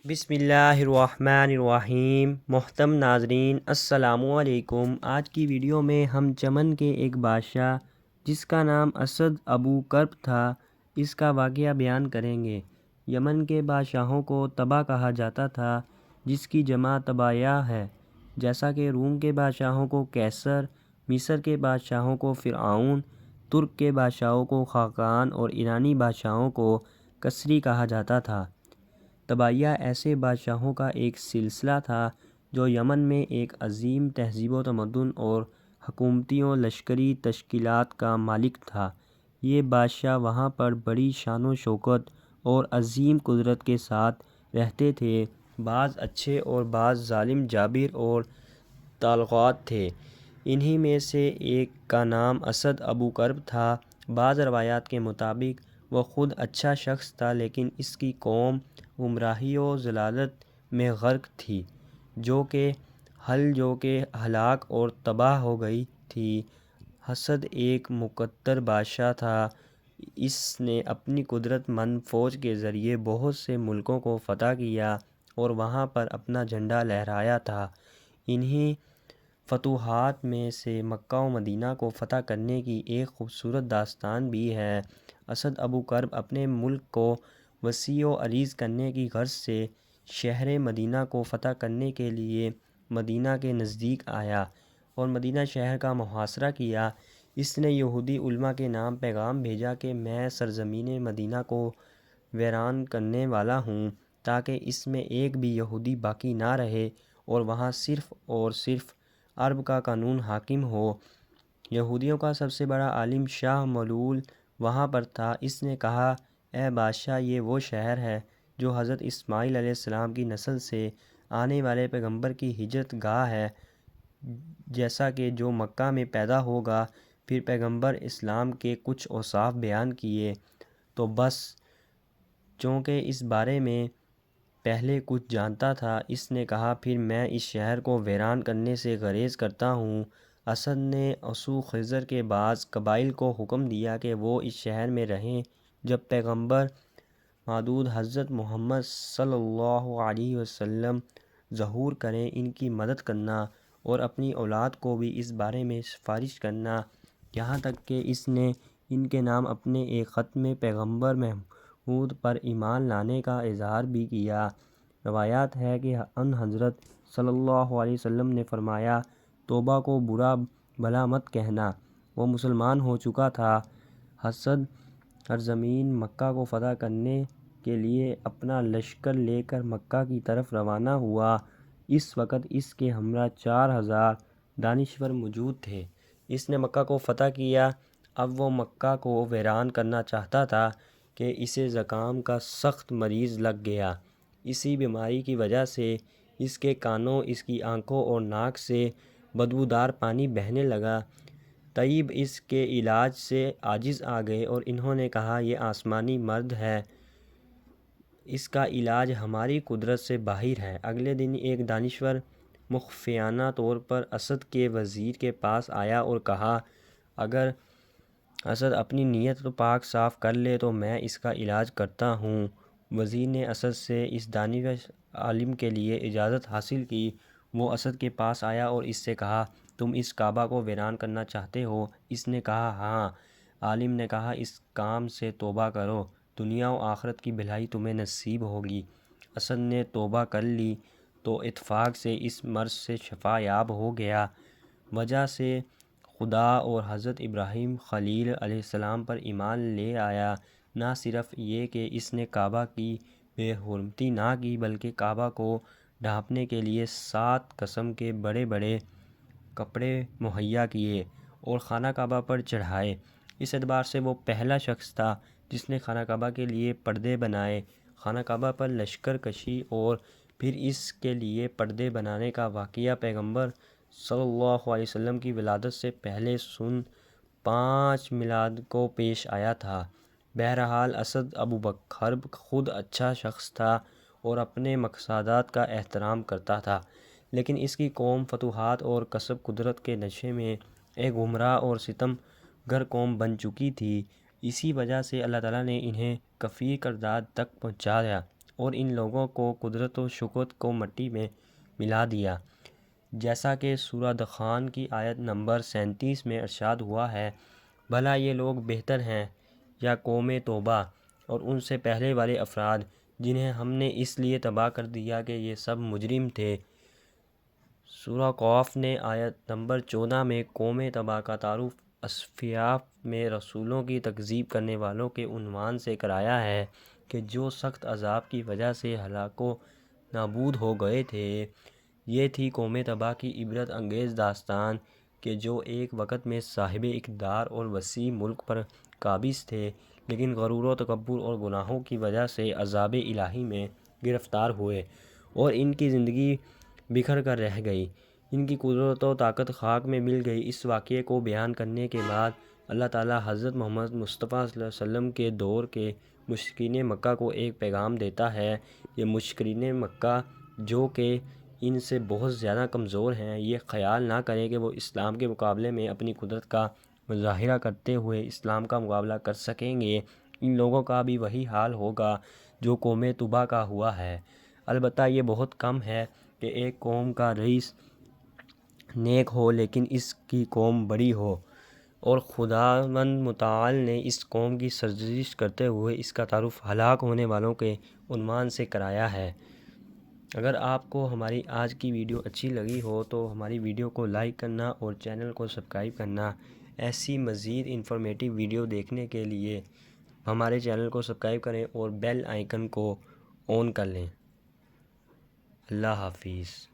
بسم اللہ الرحمن الرحیم۔ محترم ناظرین السلام علیکم۔ آج کی ویڈیو میں ہم چمن کے ایک بادشاہ جس کا نام اسد ابو کرب تھا اس کا واقعہ بیان کریں گے۔ یمن کے بادشاہوں کو تبا کہا جاتا تھا جس کی جمع طبایا ہے، جیسا کہ روم کے بادشاہوں کو کیسر، مصر کے بادشاہوں کو فرعون، ترک کے بادشاہوں کو خاقان اور ایرانی بادشاہوں کو کسری کہا جاتا تھا۔ طباعیہ ایسے بادشاہوں کا ایک سلسلہ تھا جو یمن میں ایک عظیم تہذیب و تمدن اور حکومتی و لشکری تشکیلات کا مالک تھا۔ یہ بادشاہ وہاں پر بڑی شان و شوکت اور عظیم قدرت کے ساتھ رہتے تھے۔ بعض اچھے اور بعض ظالم جابر اور طاغوت تھے۔ انہی میں سے ایک کا نام اسد ابو کرب تھا۔ بعض روایات کے مطابق وہ خود اچھا شخص تھا لیکن اس کی قوم گمراہی و ضلالت میں غرق تھی جو کہ ہلاک اور تباہ ہو گئی تھی۔ اسد ایک مقتدر بادشاہ تھا۔ اس نے اپنی قدرت مند فوج کے ذریعے بہت سے ملکوں کو فتح کیا اور وہاں پر اپنا جھنڈا لہرایا تھا۔ انہی فتوحات میں سے مکہ و مدینہ کو فتح کرنے کی ایک خوبصورت داستان بھی ہے۔ اسد ابو کرب اپنے ملک کو وسیع و عریض کرنے کی غرض سے شہر مدینہ کو فتح کرنے کے لیے مدینہ کے نزدیک آیا اور مدینہ شہر کا محاصرہ کیا۔ اس نے یہودی علماء کے نام پیغام بھیجا کہ میں سرزمین مدینہ کو ویران کرنے والا ہوں تاکہ اس میں ایک بھی یہودی باقی نہ رہے اور وہاں صرف اور صرف عرب کا قانون حاکم ہو۔ یہودیوں کا سب سے بڑا عالم شاہ ملعون وہاں پر تھا۔ اس نے کہا، اے بادشاہ، یہ وہ شہر ہے جو حضرت اسماعیل علیہ السلام کی نسل سے آنے والے پیغمبر کی ہجرت گاہ ہے، جیسا کہ جو مکہ میں پیدا ہوگا۔ پھر پیغمبر اسلام کے کچھ اوصاف بیان کیے تو بس چونکہ اس بارے میں پہلے کچھ جانتا تھا، اس نے کہا، پھر میں اس شہر کو ویران کرنے سے گریز کرتا ہوں۔ اسد نے اسو خضر کے بعض قبائل کو حکم دیا کہ وہ اس شہر میں رہیں۔ جب پیغمبر مودود حضرت محمد صلی اللہ علیہ وسلم ظہور کریں، ان کی مدد کرنا اور اپنی اولاد کو بھی اس بارے میں سفارش کرنا، یہاں تک کہ اس نے ان کے نام اپنے ایک خط میں پیغمبر محمود پر ایمان لانے کا اظہار بھی کیا۔ روایات ہے کہ ان حضرت صلی اللہ علیہ وسلم نے فرمایا، توبہ کو برا بھلا مت کہنا، وہ مسلمان ہو چکا تھا۔ اسد سرزمین مکہ کو فتح کرنے کے لیے اپنا لشکر لے کر مکہ کی طرف روانہ ہوا۔ اس وقت اس کے ہمراہ 4000 دانشور موجود تھے۔ اس نے مکہ کو فتح کیا۔ اب وہ مکہ کو ویران کرنا چاہتا تھا کہ اسے زکام کا سخت مرض لگ گیا۔ اسی بیماری کی وجہ سے اس کے کانوں، اس کی آنکھوں اور ناک سے بدبودار پانی بہنے لگا۔ طبیب اس کے علاج سے عاجز آ گئے اور انہوں نے کہا، یہ آسمانی مرض ہے، اس کا علاج ہماری قدرت سے باہر ہے۔ اگلے دن ایک دانشور مخفیانہ طور پر اسد کے وزیر کے پاس آیا اور کہا، اگر اسد اپنی نیت پاک صاف کر لے تو میں اس کا علاج کرتا ہوں۔ وزیر نے اسد سے اس دانشور عالم کے لیے اجازت حاصل کی۔ وہ اسد کے پاس آیا اور اس سے کہا، تم اس کعبہ کو ویران کرنا چاہتے ہو؟ اس نے کہا، ہاں۔ عالم نے کہا، اس کام سے توبہ کرو، دنیا و آخرت کی بھلائی تمہیں نصیب ہوگی۔ اسد نے توبہ کر لی تو اتفاق سے اس مرض سے شفا یاب ہو گیا۔ وجہ سے خدا اور حضرت ابراہیم خلیل علیہ السلام پر ایمان لے آیا۔ نہ صرف یہ کہ اس نے کعبہ کی بے حرمتی نہ کی بلکہ کعبہ کو ڈھانپنے کے لیے 7 قسم کے بڑے بڑے کپڑے مہیا کیے اور خانہ کعبہ پر چڑھائے۔ اس اعتبار سے وہ پہلا شخص تھا جس نے خانہ کعبہ کے لیے پردے بنائے۔ خانہ کعبہ پر لشکر کشی اور پھر اس کے لیے پردے بنانے کا واقعہ پیغمبر صلی اللہ علیہ وسلم کی ولادت سے پہلے سن 5 میلاد کو پیش آیا تھا۔ بہرحال اسد ابو کرب خود اچھا شخص تھا اور اپنے مقصدات کا احترام کرتا تھا، لیکن اس کی قوم فتوحات اور کسب قدرت کے نشے میں ایک گمراہ اور ستم گر قوم بن چکی تھی۔ اسی وجہ سے اللہ تعالیٰ نے انہیں کفیر قرارداد تک پہنچایا۔ اور ان لوگوں کو قدرت و شکوت کو مٹی میں ملا دیا، جیسا کہ سورہ دخان کی آیت نمبر 37 میں ارشاد ہوا ہے، بھلا یہ لوگ بہتر ہیں یا قوم توبہ اور ان سے پہلے والے افراد جنہیں ہم نے اس لیے تباہ کر دیا کہ یہ سب مجرم تھے۔ سورہ قاف نے آیت نمبر 14 میں قوم تباہ کا تعارف اصفیاء میں رسولوں کی تکذیب کرنے والوں کے عنوان سے کرایا ہے کہ جو سخت عذاب کی وجہ سے ہلاک و نابود ہو گئے تھے۔ یہ تھی قوم تباہ کی عبرت انگیز داستان کہ جو ایک وقت میں صاحب اقتدار اور وسیع ملک پر قابض تھے، لیکن غرور و تکبر اور گناہوں کی وجہ سے عذاب الہی میں گرفتار ہوئے اور ان کی زندگی بکھر کر رہ گئی، ان کی قدرت و طاقت خاک میں مل گئی۔ اس واقعے کو بیان کرنے کے بعد اللہ تعالیٰ حضرت محمد مصطفیٰ صلی اللہ علیہ وسلم کے دور کے مشرکین مکہ کو ایک پیغام دیتا ہے۔ یہ مشرکین مکہ جو کہ ان سے بہت زیادہ کمزور ہیں، یہ خیال نہ کریں کہ وہ اسلام کے مقابلے میں اپنی قدرت کا مظاہرہ کرتے ہوئے اسلام کا مقابلہ کر سکیں گے۔ ان لوگوں کا بھی وہی حال ہوگا جو قوم طبع کا ہوا ہے۔ البتہ یہ بہت کم ہے کہ ایک قوم کا رئیس نیک ہو لیکن اس کی قوم بری ہو، اور خداوند متعال نے اس قوم کی سرزنش کرتے ہوئے اس کا تعارف ہلاک ہونے والوں کے عنوان سے کرایا ہے۔ اگر آپ کو ہماری آج کی ویڈیو اچھی لگی ہو تو ہماری ویڈیو کو لائک کرنا اور چینل کو سبسکرائب کرنا۔ ایسی مزید انفارمیٹیو ویڈیو دیکھنے کے لیے ہمارے چینل کو سبسکرائب کریں اور بیل آئیکن کو آن کر لیں۔ اللہ حافظ۔